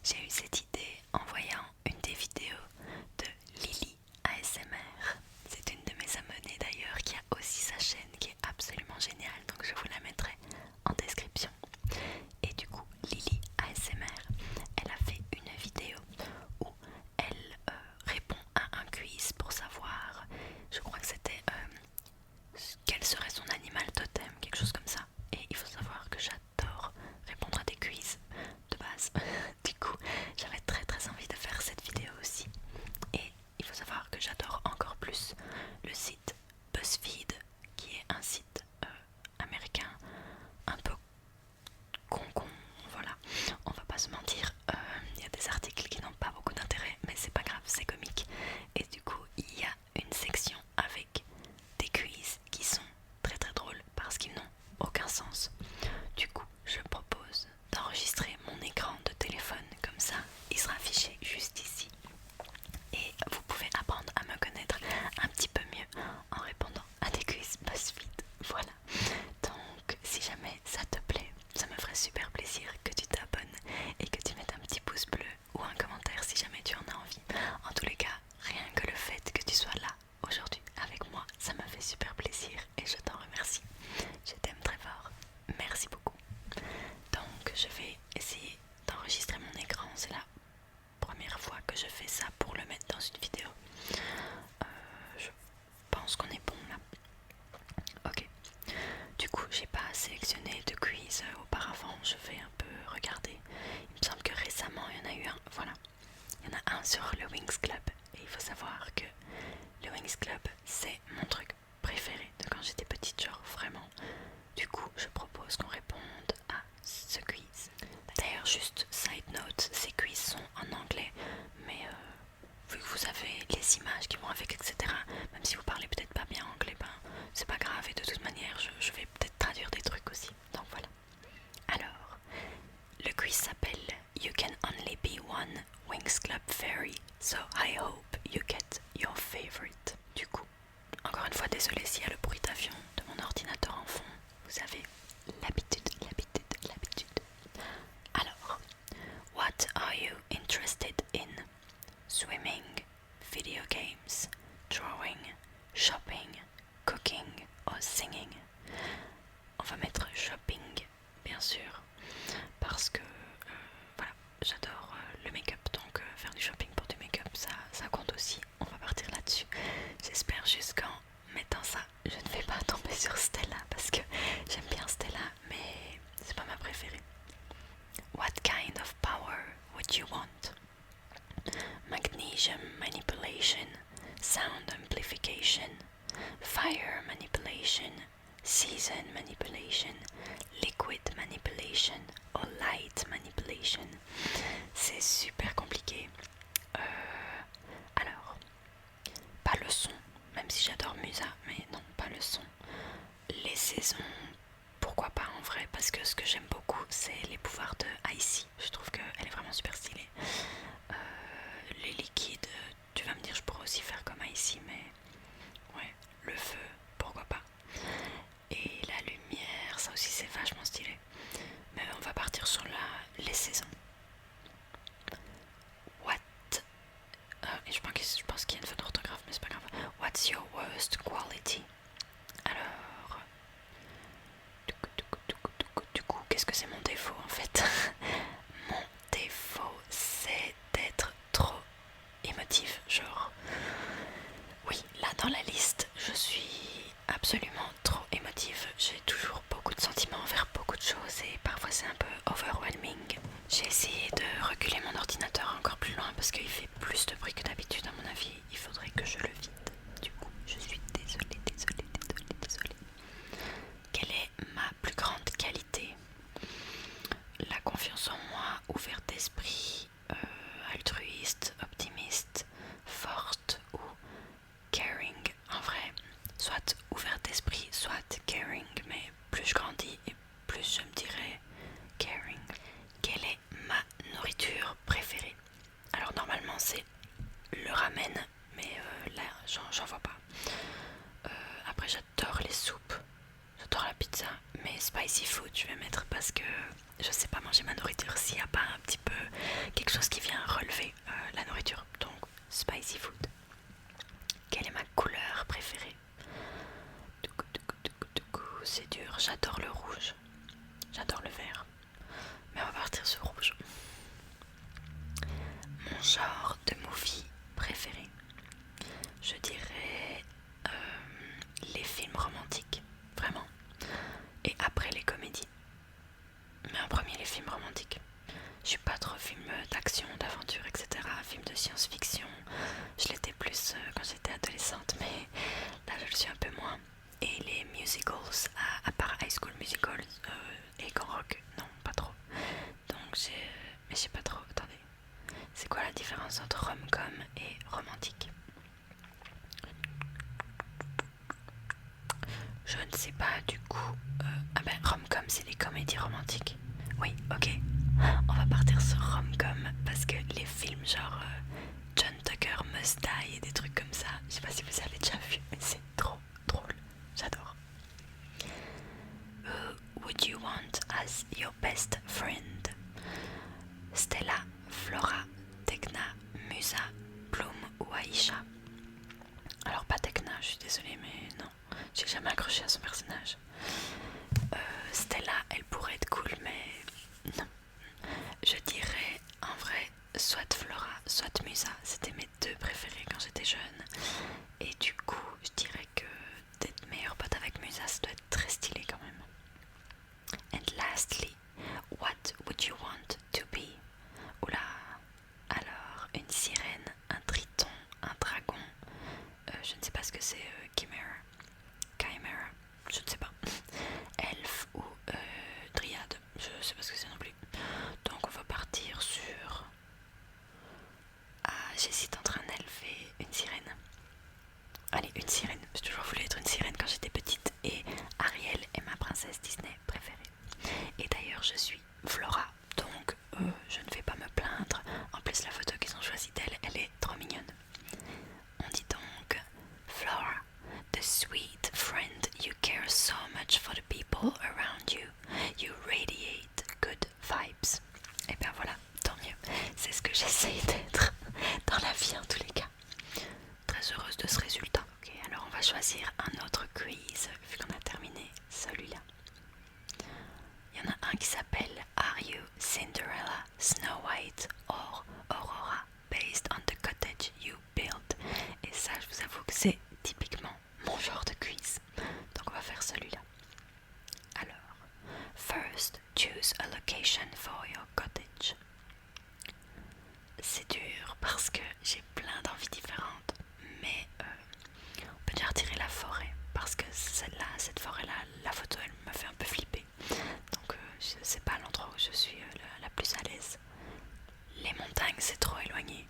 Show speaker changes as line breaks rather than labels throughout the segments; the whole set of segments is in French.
J'ai eu cette idée en voyant une des vidéos de Lily ASMR. C'est une de mes abonnées d'ailleurs qui a aussi sa chaîne qui est absolument géniale, donc je vous la mettrai en description. Et du coup, Lily ASMR, elle a fait une vidéo où elle répond à un quiz pour savoir, je crois que c'était quel serait son animal totem, quelque chose comme ça. Et il faut savoir que j'adore répondre à des quiz de base. Du coup, j'avais très envie de faire cette vidéo aussi. Et il faut savoir que j'adore encore plus le site BuzzFeed, qui est un site américain un peu con, voilà. On va pas se mentir, il y a des articles qui n'ont pas beaucoup d'intérêt, mais c'est pas grave, c'est comique. Et du coup, il y a une section avec des quiz qui sont très drôles parce qu'ils n'ont aucun sens. Du coup, je propose d'enregistrer mon écran de téléphone comme ça, il sera affiché juste ici. Et vous pouvez apprendre à me connaître un petit peu mieux en répondant à des quiz BuzzFeed. Voilà. Donc, si jamais ça te plaît, ça me ferait super plaisir que tu t'abonnes et que tu mettes un petit pouce bleu ou un commentaire si jamais tu en as envie. En tous les cas, rien que le fait que tu sois là aujourd'hui avec moi, ça me fait super plaisir et je t'en remercie. Je t'aime très fort. Merci beaucoup. Donc, je vais essayer d'enregistrer mon écran. C'est la première fois que je fais ça pour le mettre dans une vidéo. Je pense qu'on est bon là. Ok. Du coup, j'ai pas sélectionné de quiz auparavant. Je vais un peu regarder. Il me semble que récemment, il y en a eu un. Voilà. Il y en a un sur le Wings Club. Et il faut savoir que le Wings Club, c'est mon truc préféré de quand j'étais petite, genre vraiment. Du coup, je propose qu'on réponde à ce quiz. D'ailleurs, juste side note, ces quiz sont en anglais, mais vu que vous avez les images qui vont avec, etc., même si vous parlez peut-être pas bien anglais, ben c'est pas grave, et de toute manière, je vais peut-être traduire des trucs aussi. Donc voilà. Alors, le quiz s'appelle You can only be one Wings Club fairy, so I hope you get your favorite. Du coup, encore une fois, désolé s'il y a le bruit d'avion de mon ordinateur en fond. Vous avez l'habitude. Alors, what are you interested in? Swimming, video games, drawing, shopping, cooking or singing? On va mettre shopping, bien sûr, parce que voilà, j'adore le make-up, donc faire du shopping pour du make-up, ça compte aussi. On va partir là-dessus. J'espère juste qu'en mettant ça, je ne vais pas tomber sur Stella, parce que j'aime bien Stella, mais c'est pas ma préférée. What kind of power would you want? Magnesium manipulation, sound amplification, fire manipulation, season manipulation, liquid manipulation or light manipulation. C'est super compliqué. Alors, pas le son, même si j'adore Musa, mais non, pas le son. Les saisons, pourquoi pas en vrai, parce que ce que j'aime beaucoup, c'est les pouvoirs de Icy. Je trouve qu'elle est vraiment super stylée. Les liquides, tu vas me dire, je pourrais aussi faire comme Icy, mais ouais, le feu, pourquoi pas. Et la lumière, ça aussi c'est vachement stylé. Mais on va partir sur les saisons. What? Et je pense qu'il y a une faute d'orthographe, mais c'est pas grave. What's your worst quality? Alors, du coup, qu'est-ce que c'est mon défaut en fait? Mon défaut, c'est d'être trop émotive. Genre, oui, là dans la liste, je suis absolument trop émotive. J'ai toujours beaucoup de sentiments envers beaucoup de choses et parfois c'est un peu overwhelming. J'ai essayé de reculer mon ordinateur encore plus loin parce qu'il fait plus de bruit que d'habitude à mon avis. Il faudrait que je le vide. Du coup, je suis désolée. Quelle est ma plus grande qualité? La confiance en moi, ouverte d'esprit, altruiste, optimiste, forte ou caring. En vrai, soit ouverte d'esprit, soit caring, mais plus je grandis et plus je me dirais caring. Quelle est ma nourriture préférée? Alors normalement c'est le ramen, mais là j'en vois pas. Après j'adore les soupes, j'adore la pizza, mais spicy food je vais mettre parce que je sais pas manger ma nourriture s'il n'y a pas un petit peu quelque chose science-fiction. Je l'étais plus quand j'étais adolescente, mais là je le suis un peu moins. Et les musicals, à part High School Musical et Camp Rock, non, pas trop. Donc mais je sais pas trop, attendez. C'est quoi la différence entre rom-com et romantique? Je ne sais pas du coup. Ah ben rom-com c'est les comédies romantiques. Oui, ok. On va partir sur rom-com parce que les films genre John Tucker Must Die et des trucs comme ça, je sais pas si vous avez déjà vu, mais c'est trop drôle. J'adore. Who would you want as your best friend? Stella, Flora, Tekna, Musa, Bloom ou Aisha? Alors pas Tekna, je suis désolée, mais non, j'ai jamais accroché à son personnage. Stella, elle pourrait être cool, mais non. Je dirais en vrai soit Flora, soit Musa. C'était mes deux préférés quand j'étais jeune. Et du coup, je dirais que d'être meilleure pote avec Musa, ça doit être très stylé quand même. And lastly, what would you want to be? Oula, alors une sirène, un triton, un dragon. Je ne sais pas ce que c'est, Chimera, je ne sais pas. Elfe ou dryade, je ne sais pas ce que c'est non plus. Donc on va partir sur... Ah, j'hésite entre un elfe et une sirène. Allez, une sirène. J'ai toujours voulu être une sirène quand j'étais petite. Et Ariel est ma princesse Disney préférée. Et d'ailleurs, je suis Flora. Donc, je ne vais pas me plaindre. En plus, la photo qu'ils ont choisie d'elle, elle est trop mignonne. On dit donc Flora, the sweet friend, you care so much for the people around you. You radiate good vibes. Et bien voilà, tant mieux. C'est ce que j'essaye d'être dans la vie en tous les cas. Très heureuse de ce résultat. Ok, alors on va choisir un autre quiz vu qu'on a terminé celui-là. Il y en a un qui s'appelle Are you Cinderella, Snow White or Aurora based on the cottage you built? Et ça, je vous avoue que c'est typiquement mon genre de quiz. Donc on va faire celui-là. Alors, first choose a location for your cottage. C'est dur parce que j'ai plein d'envies différentes, mais on peut déjà retirer la forêt parce que celle-là, cette forêt-là, la photo elle me fait un peu flipper. Donc c'est pas l'endroit où je suis la plus à l'aise. Les montagnes c'est trop éloigné.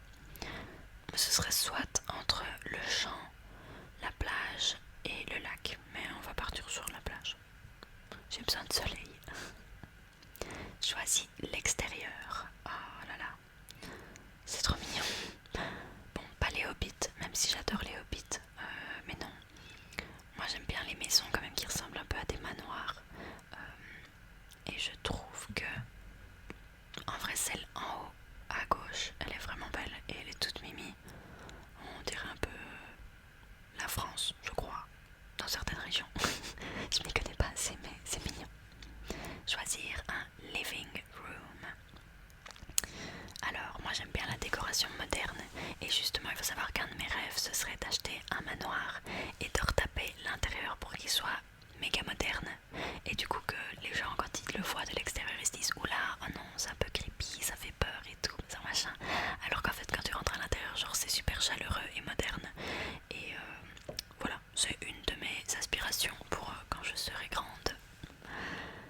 Ce serait soit entre le champ, la plage et le lac, mais on va partir sur la plage. J'ai besoin de soleil. Choisis l'extérieur. Oh là là, c'est trop mignon. Bon, pas les hobbits, même si j'adore les hobbits, mais non. Moi j'aime bien les maisons quand même qui ressemblent un peu à des manoirs. Et je trouve que, en vrai, celle en haut à gauche, elle est vraiment belle et elle est toute mimi. On dirait un peu la France, je crois, dans certaines régions. Je m'y connais pas assez, mais c'est mignon. Choisir un living room. Alors, moi j'aime bien la décoration moderne et justement, il faut savoir qu'un de mes rêves, ce serait d'acheter un manoir et de retaper l'intérieur pour qu'il soit méga moderne. Et du coup, que les gens, quand ils le voient de l'extérieur, ils se disent oula, oh non, c'est un peu creepy, ça fait peur et tout, ça machin. Alors qu'en fait, quand tu rentres à l'intérieur, genre c'est super chaleureux et moderne. Et voilà, c'est une de mes aspirations pour quand je serai grande.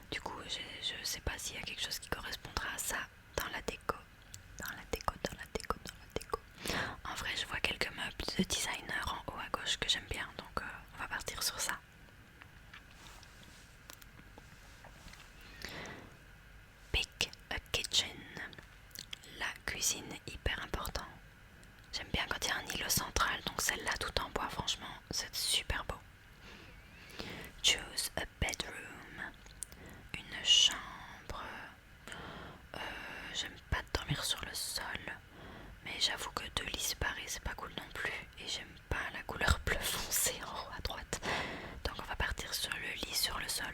Du coup, je sais pas s'il y a quelque chose qui correspondra à ça dans la déco. Dans la déco. En vrai, je vois quelques meubles de designer en haut à gauche que j'aime bien, donc on va partir sur ça. Pick a kitchen. La cuisine est hyper important. J'aime bien quand il y a un îlot central, donc celle-là tout en bois, franchement, c'est super beau. Choose a bedroom. Une chambre. J'aime pas dormir sur le sol, mais j'avoue que deux lits séparés c'est pas cool non plus, et j'aime pas la couleur bleu foncé en haut à droite, donc on va partir sur le lit sur le sol.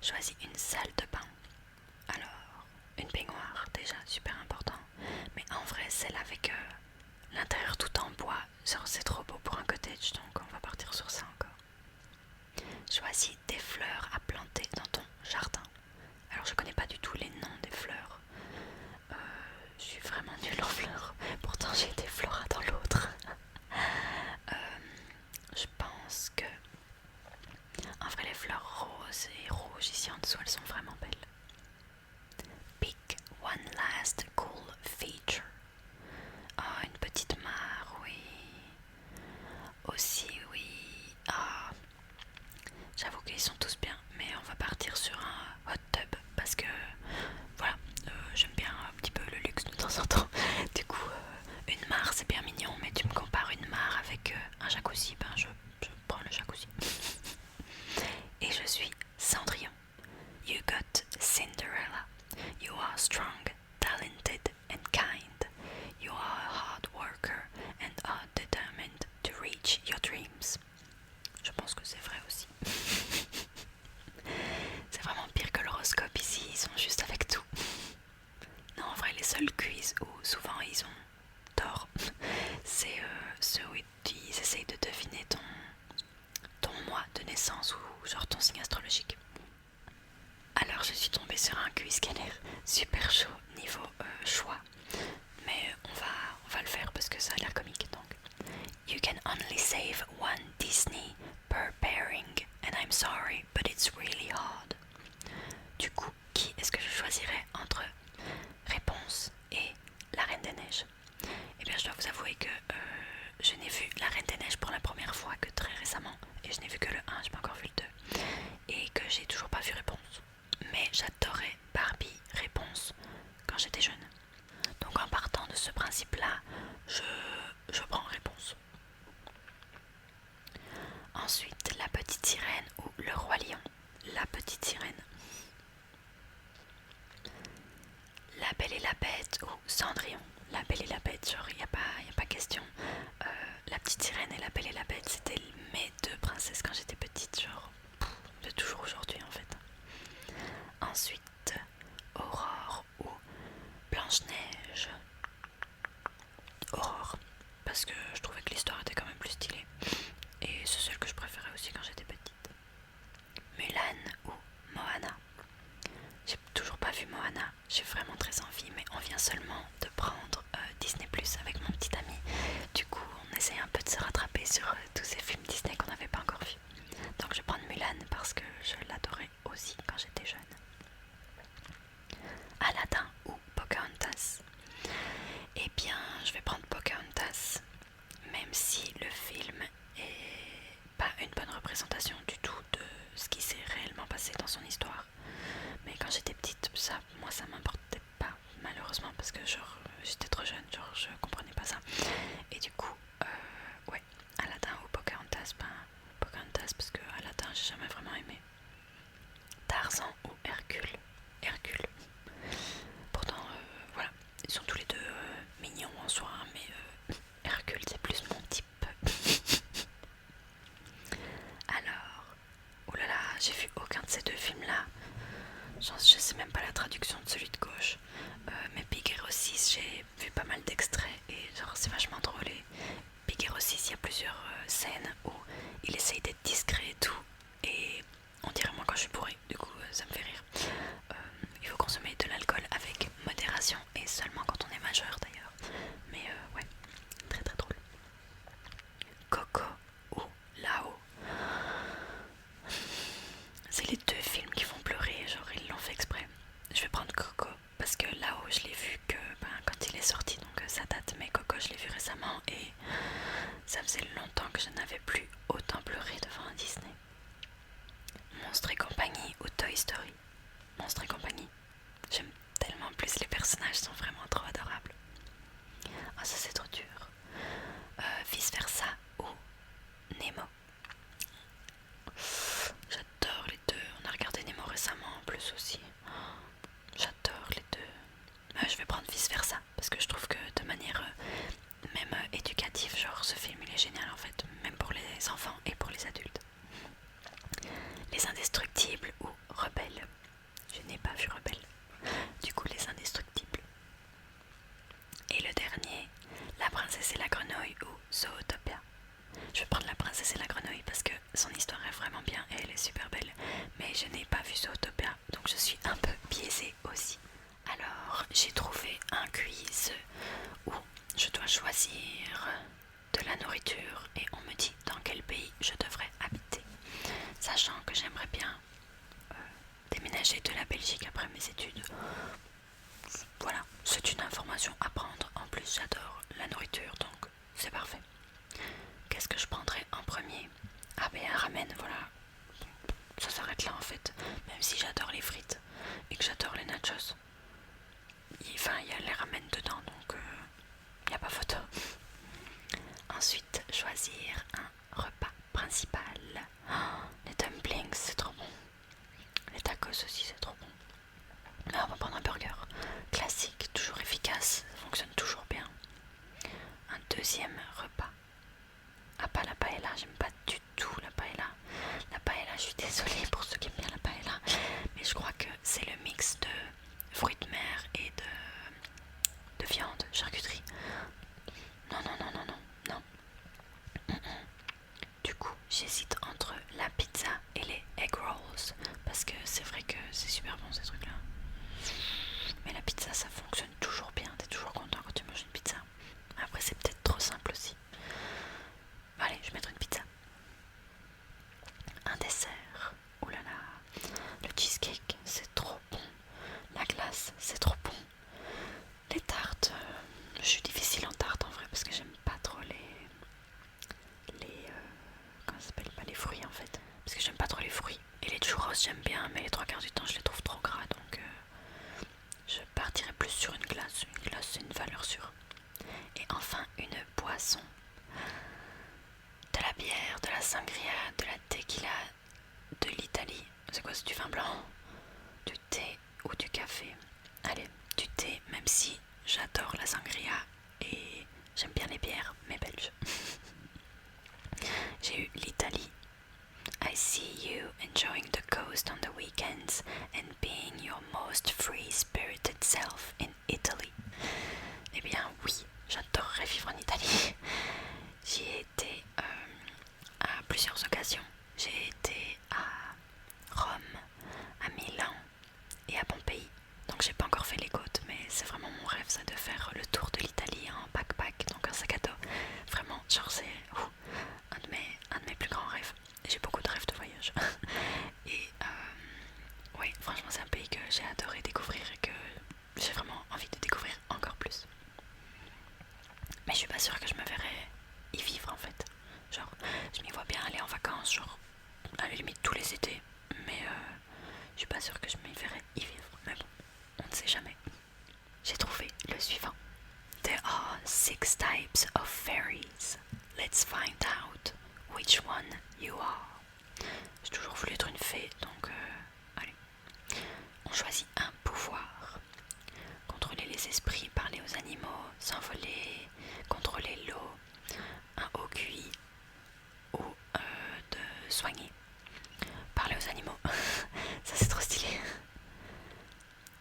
Choisis une salle de bain. Alors, une baignoire déjà, super important, mais en vrai celle avec l'intérieur tout en bois, c'est trop beau pour un cottage, donc on va partir sur ça encore. Choisis des fleurs à planter dans ton jardin. Alors je connais pas du tout les noms des fleurs. Je suis vraiment nulle are strong, talented and kind. You are a hard worker and are determined to reach your dreams. Je pense que c'est vrai aussi. C'est vraiment pire que l'horoscope ici, ils sont juste avec tout. Non, en vrai, les seuls quiz où souvent ils ont tort, c'est ceux où ils essayent de deviner ton mois de naissance ou genre ton signe astrologique. Alors je suis tombée sur un quiz qui a l'air super chaud niveau choix, mais on va le faire parce que ça a l'air comique. Donc, you can only save one Disney per pairing, and I'm sorry, but it's really hard. Du coup, qui est-ce que je choisirais entre Réponse et La Reine des Neiges? Eh bien, je dois vous avouer que je n'ai vu La Reine des Neiges pour la première fois que très récemment, et je n'ai vu que le 1, j'ai pas encore vu le 2, et que j'ai toujours pas vu Réponse. Mais j'adorais Barbie Réponse quand j'étais jeune. Donc en partant de ce principe-là, je prends Réponse. Ensuite, La Petite Sirène ou Le Roi Lion. La Petite Sirène. La Belle et la Bête ou Cendrillon. La Belle et la Bête, genre y a pas question. La Petite Sirène et La Belle et la Bête, c'était mes deux princesses quand j'étais petite, genre de toujours aujourd'hui en fait. Ensuite, Aurore ou Blanche-Neige. Aurore, parce que je trouvais que l'histoire était quand même plus stylée. Et c'est celle que je préférais aussi quand j'étais petite. Mulan ou Moana. J'ai toujours pas vu Moana, j'ai vraiment très envie, mais on vient seulement de prendre Disney Plus avec mon petit ami. Du coup, on essaye un peu de se rattraper sur tous ces films Disney qu'on n'avait pas encore vus. Donc je vais prendre Mulan parce que je l'adorais aussi quand j'étais jeune. Aladdin ou Pocahontas. Eh bien, je vais prendre Pocahontas, même si le film est pas une bonne représentation du tout de ce qui s'est réellement passé dans son histoire. Mais quand j'étais petite, moi ça m'importait pas malheureusement parce que genre j'étais trop jeune, genre je comprenais pas ça. Et du coup, ouais, Aladdin ou Pocahontas, Pocahontas parce que Aladdin j'ai jamais vraiment aimé. Tarzan ou Hercule. Hercule. Pourtant, voilà, ils sont tous les deux mignons en soi, mais Hercule c'est plus mon type. Alors, oh là là, j'ai vu aucun de ces deux films là. Je sais même pas la traduction de celui de gauche. Mais Big Hero 6, j'ai vu pas mal d'extraits et genre c'est vachement drôle. Et Big Hero 6, il y a plusieurs scènes où il essaye d'être discret et tout. Et on dirait moi quand je suis bourrée, du coup ça me fait rire. Il faut consommer de l'alcool avec modération et seulement quand on est majeur d'ailleurs. Mais ouais, très très drôle. Coco ou Lao. C'est les deux films qui font pleurer, genre ils l'ont fait exprès. Je vais prendre Coco parce que là-haut je l'ai vu que quand il est sorti, donc ça date, mais Coco je l'ai vu récemment et ça faisait longtemps que je n'avais plus autant pleuré devant un Disney. Monstres et compagnie ou Toy Story. Monstres et compagnie. J'aime tellement plus, les personnages sont vraiment trop adorables. Ah, ça c'est trop dur. Vice versa ou Nemo. J'adore les deux, on a regardé Nemo récemment en plus aussi. J'adore les deux. Je vais prendre Vice versa parce que je trouve que de manière même éducative, genre ce film il est génial en fait, même pour les enfants et pour les adultes. Les Indestructibles ou Rebelle. Je n'ai pas vu Rebelle. Du coup Les Indestructibles. Et le dernier, La Princesse et la Grenouille ou Zootopia. Je vais prendre La Princesse et la Grenouille parce que son histoire est vraiment bien et elle est super belle. Mais je n'ai pas vu Zootopia, donc je suis un peu biaisée aussi. Alors, j'ai trouvé un quiz où je dois choisir de la nourriture et on me dit dans quel pays je devrais habiter. Sachant que j'aimerais bien déménager de la Belgique après mes études. Voilà, c'est une information à prendre. En plus, j'adore la nourriture, donc c'est parfait. Qu'est-ce que je prendrais en premier? Ah ben un ramen, voilà. Ça s'arrête là en fait. Même si j'adore les frites et que j'adore les nachos. Enfin, il y a les ramen dedans, donc il n'y a pas photo. Ensuite, choisir un repas principal. Oh, les dumplings, c'est trop bon. Les tacos aussi, c'est trop bon. Mais on va prendre un burger. sangria et j'aime bien les bières, mais belges. J'ai eu l'Italie. I see you enjoying the coast on the weekends and being your most free-spirited self in Italy. Eh bien oui, j'adorerais vivre en Italie. J'y ai été à plusieurs occasions. J'ai été à Rome, à Milan et à Pompéi. Donc j'ai pas encore fait les côtes, mais c'est vraiment mon rêve ça, de faire le tour de l'Italie en backpack, donc un sac à dos. Vraiment, genre c'est un de mes plus grands rêves. J'ai beaucoup de rêves de voyage. Et oui, franchement c'est un pays que j'ai adoré découvrir et que j'ai vraiment envie de découvrir encore plus. Mais je suis pas sûre que je me verrais y vivre en fait. Genre, je m'y vois bien aller en vacances, genre à la limite tous les étés. Mais je suis pas sûre que je m'y verrais y vivre. Mais bon, on ne sait jamais. J'ai trouvé le suivant. There are 6 types of fairies. Let's find out which one you are. J'ai toujours voulu être une fée, donc allez. On choisit un pouvoir. Contrôler les esprits, parler aux animaux, s'envoler, contrôler l'eau, un haut QI ou de soigner. Parler aux animaux, ça c'est trop stylé.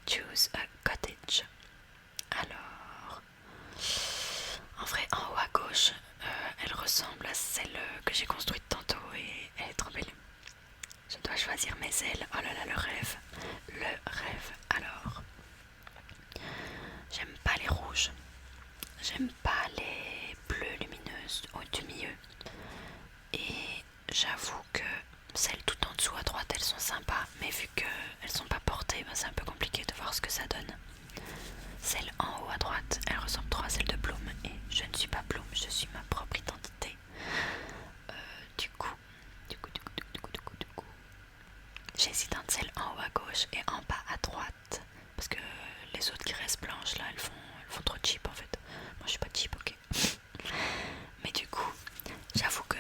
Choose a cottage. Alors, en vrai, en haut à gauche, elle ressemble à celle que j'ai construite tantôt et elle est trop belle. Je dois choisir mes ailes. Oh là là, le rêve. Le rêve. Alors, j'aime pas les rouges. J'aime pas les bleues lumineuses du milieu. Et j'avoue que celles tout en dessous à droite, elles sont sympas. Mais vu qu'elles sont pas portées, ben c'est un peu compliqué de voir ce que ça donne. Celle en haut à droite, elle ressemble trop à celle de Bloom. Et je ne suis pas Bloom, je suis ma propre identité. Du coup, j'hésite entre celle en haut à gauche et en bas à droite. Parce que les autres qui restent blanches là, elles font trop cheap en fait. Moi je suis pas cheap, ok. Mais du coup, j'avoue que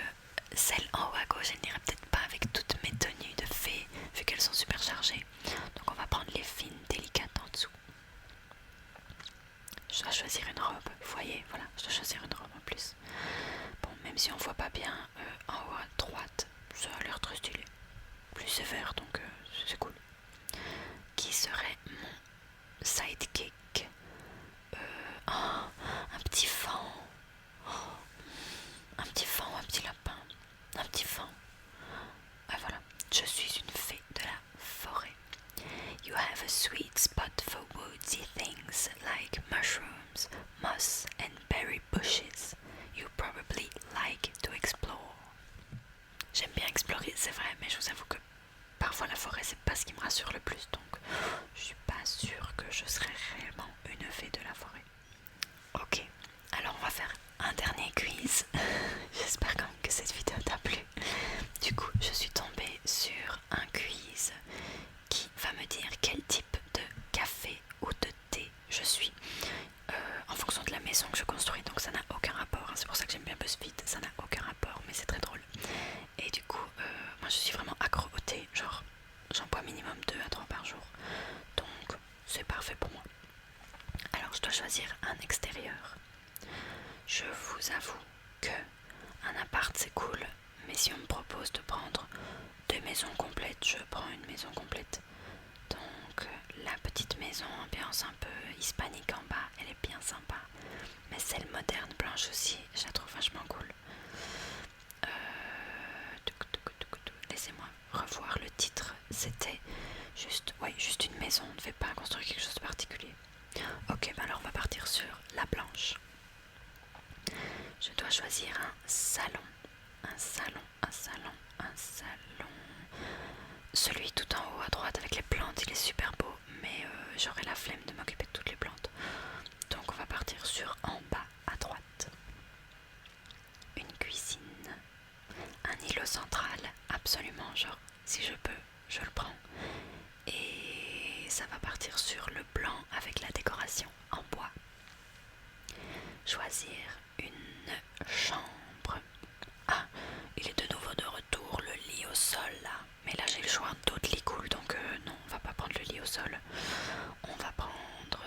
celle en haut à gauche, elle n'irait peut-être pas avec toutes mes tenues de fée, vu qu'elles sont super chargées. Donc on va prendre les fines, délicates en dessous. Je dois choisir une robe, vous voyez, voilà, je dois choisir une robe en plus. Bon, même si on voit pas bien en haut à droite, ça a l'air très stylé. Plus sévère, donc c'est cool. Qui serait mon sidekick? Oh, un petit faon. Oh, un petit faon, un petit lapin. Un petit faon. Ah voilà, je suis une fée de la forêt. You have a sweet spot for woodsy things like mushrooms, moss and berry bushes. You probably like to explore. J'aime bien explorer, c'est vrai, mais je vous avoue que parfois la forêt c'est pas ce qui me rassure le plus, donc je suis pas sûre que je serais réellement une fée de la forêt. Ok, alors on va faire un dernier quiz. J'espère quand même que cette vidéo t'a plu. Du coup, je suis tombée sur un quiz qui va me dire quel type de café ou de thé je suis en fonction de la maison que je construis, donc ça n'a aucun rapport, hein. C'est pour ça que j'aime bien BuzzFeed, ça n'a aucun rapport, mais c'est très drôle. Et du coup, moi je suis vraiment accro au thé, genre j'en bois minimum 2 à 3 par jour, donc c'est parfait pour moi. Alors je dois choisir un extérieur. Je vous avoue que un appart c'est cool, mais si on me propose de prendre 2 maisons complètes, je prends une maison complète. Donc la petite maison ambiance un peu hispanique en bas, elle est bien sympa. Mais celle moderne blanche aussi, je la trouve vachement cool. Laissez-moi revoir le titre. C'était juste une maison, on ne devait pas construire quelque chose de particulier. Ok, bah alors on va partir sur la blanche. Je dois choisir un salon. Celui tout en haut à droite avec les plantes, il est super beau, mais j'aurais la flemme de m'occuper de toutes les plantes. Donc on va partir sur en bas à droite. Une cuisine, un îlot central, absolument, genre si je peux, je le prends. Et ça va partir sur le blanc avec la décoration en bois. Choisir une chambre. Ah, il est de nouveau de retour, le lit au sol là. Mais là j'ai le choix d'autres lits cool, donc non, on va pas prendre le lit au sol. On va prendre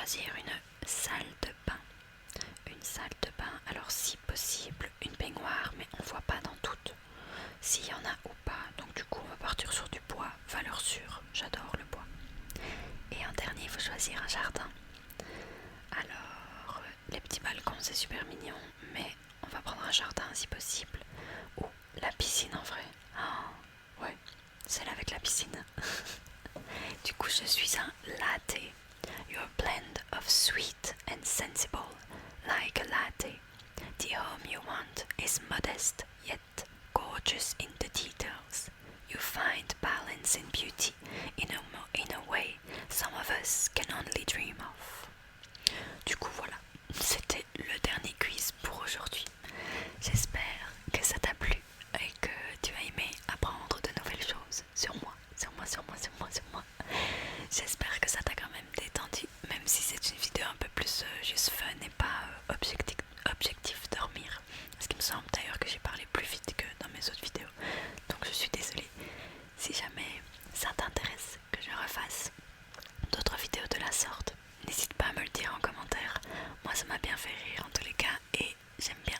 choisir une salle de bain. Une salle de bain, alors si possible une baignoire, mais on voit pas dans toutes s'il y en a ou pas, donc du coup on va partir sur du bois, valeur sûre, j'adore le bois. Et en dernier il faut choisir un jardin. Alors les petits balcons c'est super mignon, mais on va prendre un jardin si possible, ou la piscine en vrai. Oh, ouais, celle avec la piscine. Du coup je suis un latte. Your blend of sweet and sensible, like a latte. The home you want is modest, yet gorgeous in the details. You find balance and beauty in a way some of us can only dream of. Du coup voilà, c'était le dernier quiz pour aujourd'hui. J'espère que ça t'a plu et que tu as aimé apprendre de nouvelles choses sur moi. J'espère que ça t'a quand même détendu, même si c'est une vidéo un peu plus juste fun et pas objectif dormir. Ce qui me semble d'ailleurs que j'ai parlé plus vite que dans mes autres vidéos. Donc je suis désolée. Si jamais ça t'intéresse que je refasse d'autres vidéos de la sorte, n'hésite pas à me le dire en commentaire. Moi ça m'a bien fait rire en tous les cas et j'aime bien